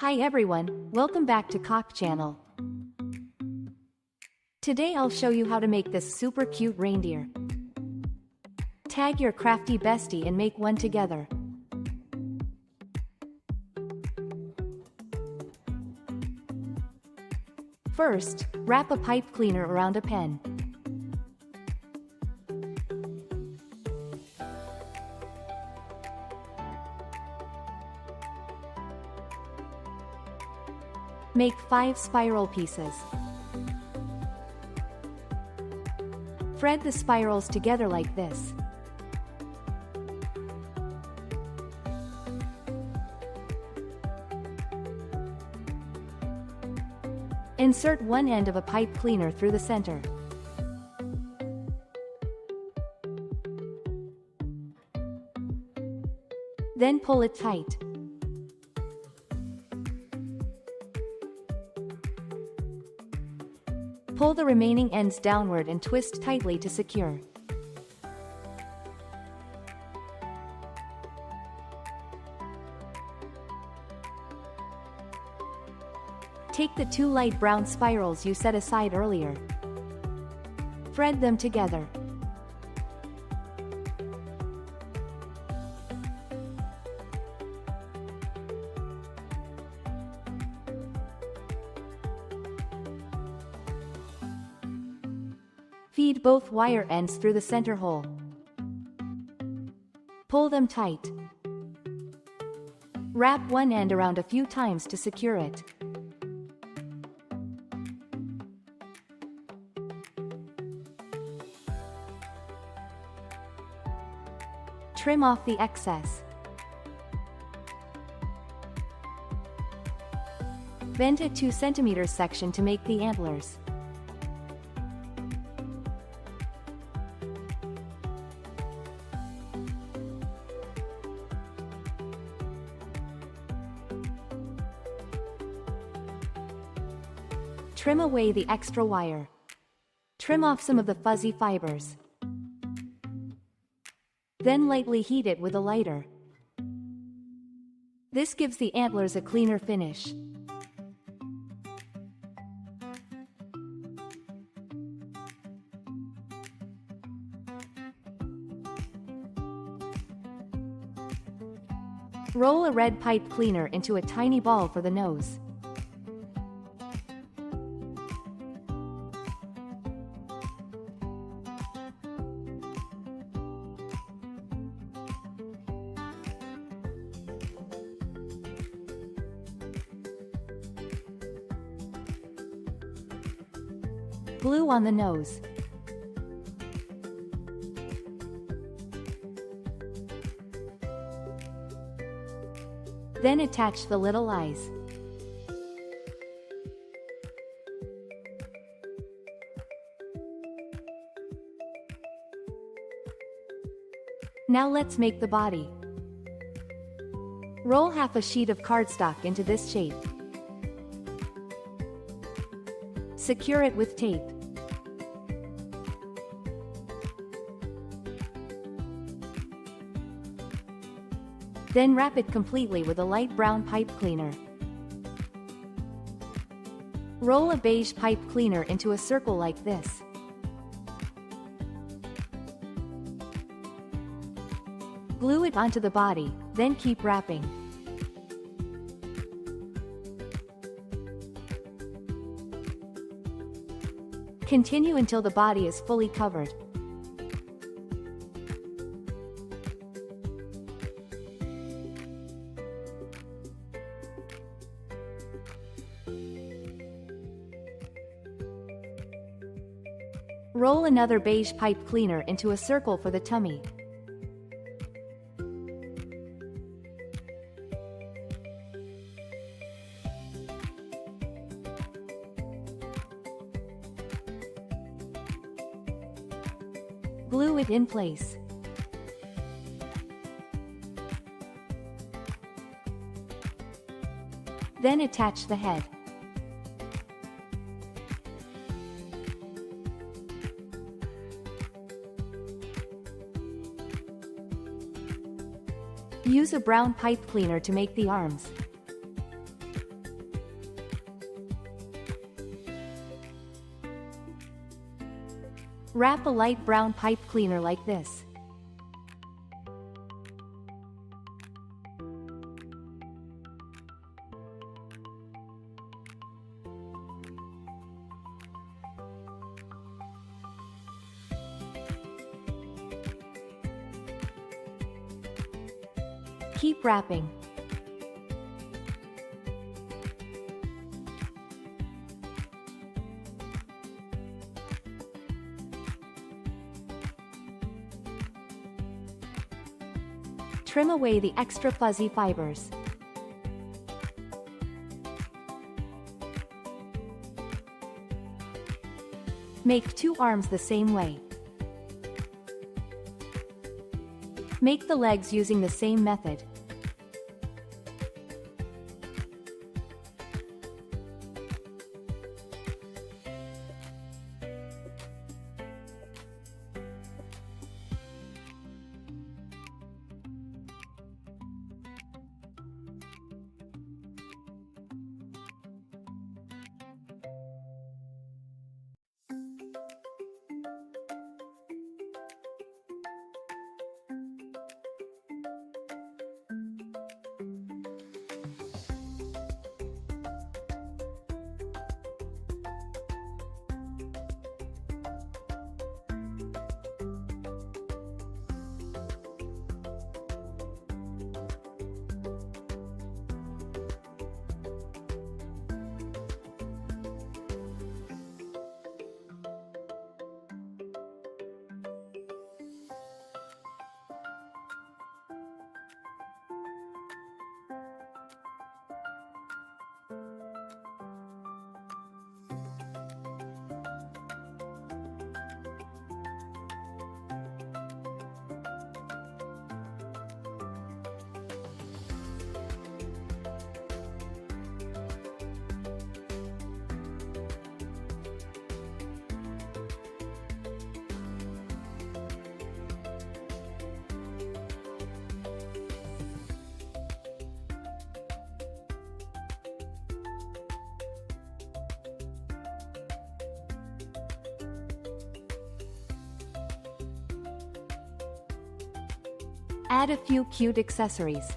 Hi everyone, welcome back to Cock Channel. Today I'll show you how to make this super cute reindeer. Tag your crafty bestie and make one together. First, wrap a pipe cleaner around a pen. Make 5 spiral pieces. Thread the spirals together like this. Insert one end of a pipe cleaner through the center. Then pull it tight. Pull the remaining ends downward and twist tightly to secure. Take the 2 light brown spirals you set aside earlier. Thread them together. Feed both wire ends through the center hole. Pull them tight. Wrap one end around a few times to secure it. Trim off the excess. Bend a 2 cm section to make the antlers. Trim away the extra wire. Trim off some of the fuzzy fibers. Then lightly heat it with a lighter. This gives the antlers a cleaner finish. Roll a red pipe cleaner into a tiny ball for the nose. Glue on the nose. Then attach the little eyes. Now let's make the body. Roll half a sheet of cardstock into this shape. Secure it with tape. Then wrap it completely with a light brown pipe cleaner. Roll a beige pipe cleaner into a circle like this. Glue it onto the body, then keep wrapping. Continue until the body is fully covered. Roll another beige pipe cleaner into a circle for the tummy. Glue it in place. Then attach the head. Use a brown pipe cleaner to make the arms. Wrap a light brown pipe cleaner like this. Keep wrapping. Trim away the extra fuzzy fibers. Make 2 arms the same way. Make the legs using the same method. Add a few cute accessories.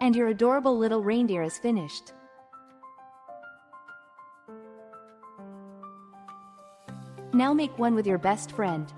And your adorable little reindeer is finished. Now make one with your best friend.